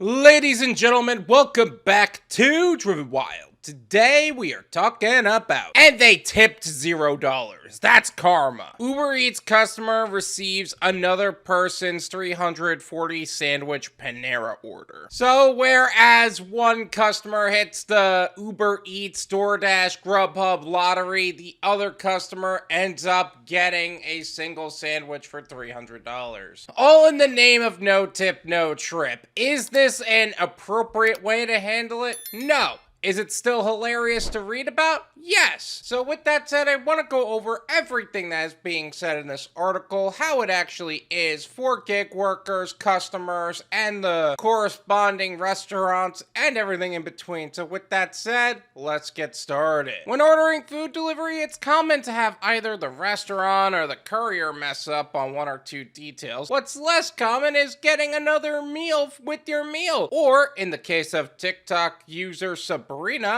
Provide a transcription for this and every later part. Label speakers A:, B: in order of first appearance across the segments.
A: Ladies and gentlemen, welcome back to Driven Wild. Today we are talking about, and they tipped $0. That's karma. Uber Eats customer receives another person's 340 sandwich Panera order. So whereas one customer hits the Uber Eats, Doordash, Grubhub lottery, the other customer ends up getting a single sandwich for $300. All in the name of no tip, no trip. Is this an appropriate way to handle it? No. Is it still hilarious to read about? Yes. So with that said, I want to go over everything that is being said in this article, how it actually is for gig workers, customers, and the corresponding restaurants, and everything in between. So with that said, let's get started. When ordering food delivery, it's common to have either the restaurant or the courier mess up on one or two details. What's less common is getting another meal with your meal, or in the case of TikTok user Sabrina,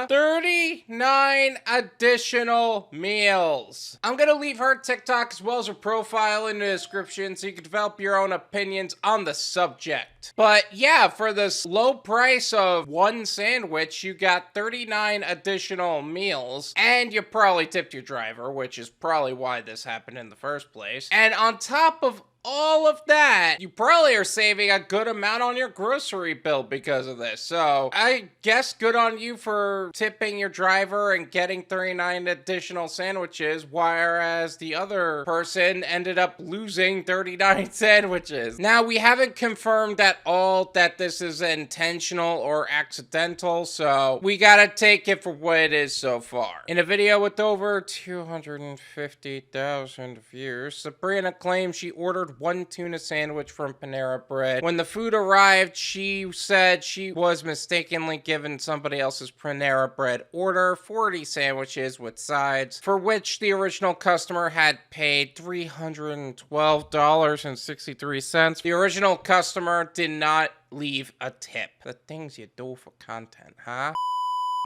A: 39 additional meals. I'm gonna leave her TikTok as well as her profile in the description so you can develop your own opinions on the subject. But yeah, for this low price of one sandwich, you got 39 additional meals, and you probably tipped your driver, which is probably why this happened in the first place. And on top of all of that, you probably are saving a good amount on your grocery bill because of this. So I guess good on you for tipping your driver and getting 39 additional sandwiches, whereas the other person ended up losing 39 sandwiches. Now, we haven't confirmed at all that this is intentional or accidental, so we gotta take it for what it is so far. In a video with over 250,000 views, Sabrina claims she ordered one tuna sandwich from Panera Bread. When the food arrived, she said she was mistakenly given somebody else's Panera Bread order, 40 sandwiches with sides, for which the original customer had paid $312.63. The original customer did not leave a tip. The things you do for content, huh?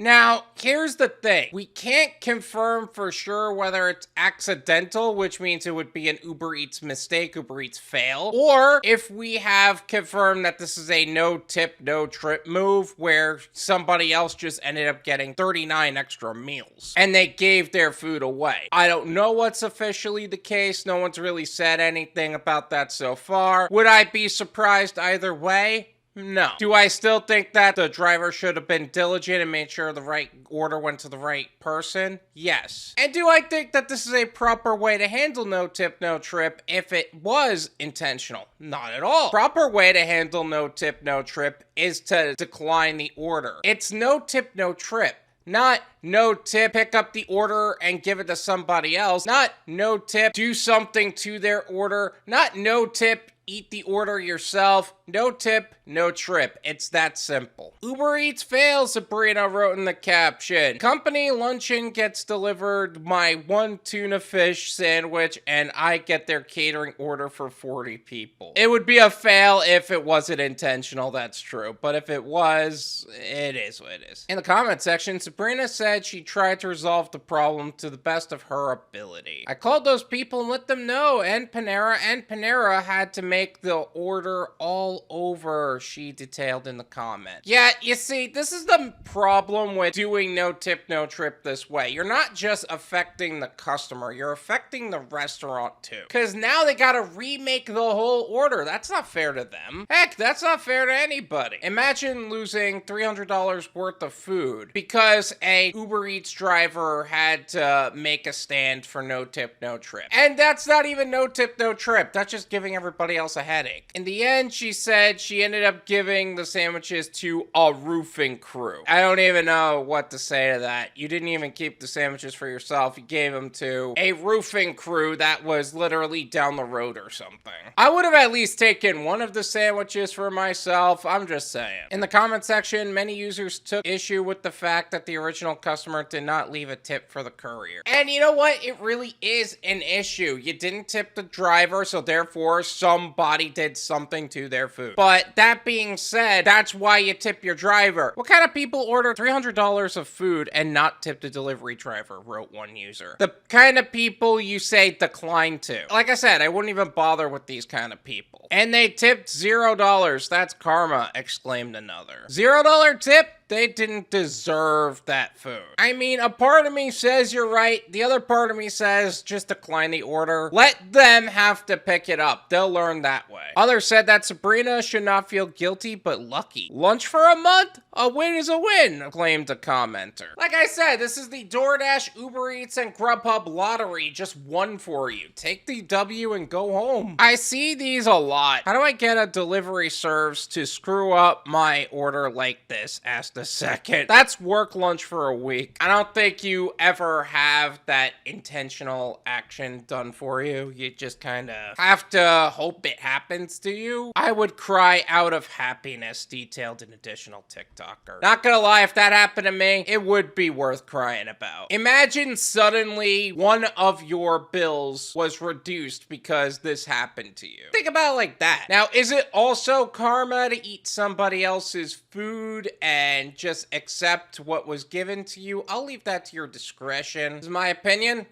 A: Now, here's the thing. We can't confirm for sure whether it's accidental, which means it would be an Uber Eats mistake, Uber Eats fail, or if we have confirmed that this is a no tip, no trip move where somebody else just ended up getting 39 extra meals and they gave their food away. I don't know what's officially the case. No one's really said anything about that so far. Would I be surprised either way? No. Do I still think that the driver should have been diligent and made sure the right order went to the right person? Yes. And do I think that this is a proper way to handle no tip, no trip if it was intentional? Not at all. Proper way to handle no tip, no trip is to decline the order. It's no tip, no trip. Not no tip, pick up the order and give it to somebody else. Not no tip, do something to their order. Not no tip, eat the order yourself. No tip, no trip. It's that simple. Uber Eats fails, Sabrina wrote in the caption. Company luncheon gets delivered my one tuna fish sandwich and I get their catering order for 40 people. It would be a fail if it wasn't intentional, that's true. But if it was, it is what it is. In the comment section, Sabrina said she tried to resolve the problem to the best of her ability. I called those people and let them know, and Panera had to make the order all over, she detailed in the comment. Yeah, you see, this is the problem with doing no tip, no trip this way. You're not just affecting the customer, you're affecting the restaurant too. Because now they gotta remake the whole order. That's not fair to them. Heck, that's not fair to anybody. Imagine losing $300 worth of food because a Uber Eats driver had to make a stand for no tip, no trip. And that's not even no tip, no trip. That's just giving everybody else a headache. In the end, she said she ended up giving the sandwiches to a roofing crew. I don't even know what to say to that. You didn't even keep the sandwiches for yourself. You gave them to a roofing crew that was literally down the road or something. I would have at least taken one of the sandwiches for myself. I'm just saying. In the comment section, many users took issue with the fact that the original customer did not leave a tip for the courier. And you know what? It really is an issue. You didn't tip the driver, so therefore somebody did something to their food. But that being said, that's why you tip your driver. What kind of people order $300 of food and not tip the delivery driver, wrote one user. The kind of people you say decline to. Like I said, I wouldn't even bother with these kind of people. And they tipped $0. That's karma, exclaimed another. $0 tip? They didn't deserve that food. I mean, a part of me says you're right. The other part of me says just decline the order. Let them have to pick it up. They'll learn that way. Others said that Sabrina should not feel guilty, but lucky. Lunch for a month? A win is a win, claimed a commenter. Like I said, this is the Doordash, UberEats, and Grubhub lottery. Just one for you. Take the W and go home. I see these a lot. How do I get a delivery service to screw up my order like this? Asked a second. That's work lunch for a week. I don't think you ever have that intentional action done for you. You just kind of have to hope it happens to you. I would cry out of happiness, detailed an additional TikToker. Not gonna lie, if that happened to me, it would be worth crying about. Imagine suddenly one of your bills was reduced because this happened to you. Think about it like that. Now, is it also karma to eat somebody else's food and just accept what was given to you? I'll leave that to your discretion. This is my opinion.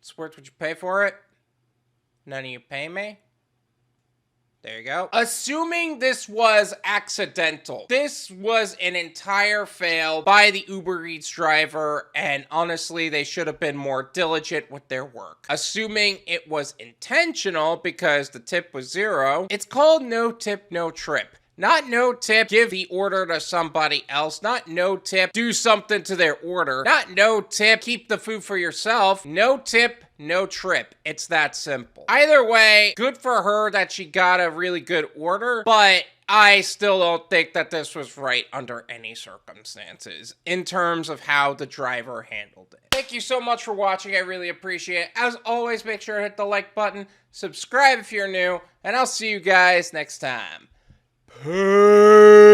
A: It's worth what you pay for it. None of you pay me. There you go. Assuming this was accidental, this was an entire fail by the Uber Eats driver, and honestly, they should have been more diligent with their work. Assuming it was intentional because the tip was $0, it's called no tip, no trip. Not no tip, give the order to somebody else. Not no tip, do something to their order. Not no tip, keep the food for yourself. No tip, no trip. It's that simple. Either way, good for her that she got a really good order, but I still don't think that this was right under any circumstances in terms of how the driver handled it. Thank you so much for watching. I really appreciate it. As always, make sure to hit the like button, subscribe if you're new, and I'll see you guys next time. Peace.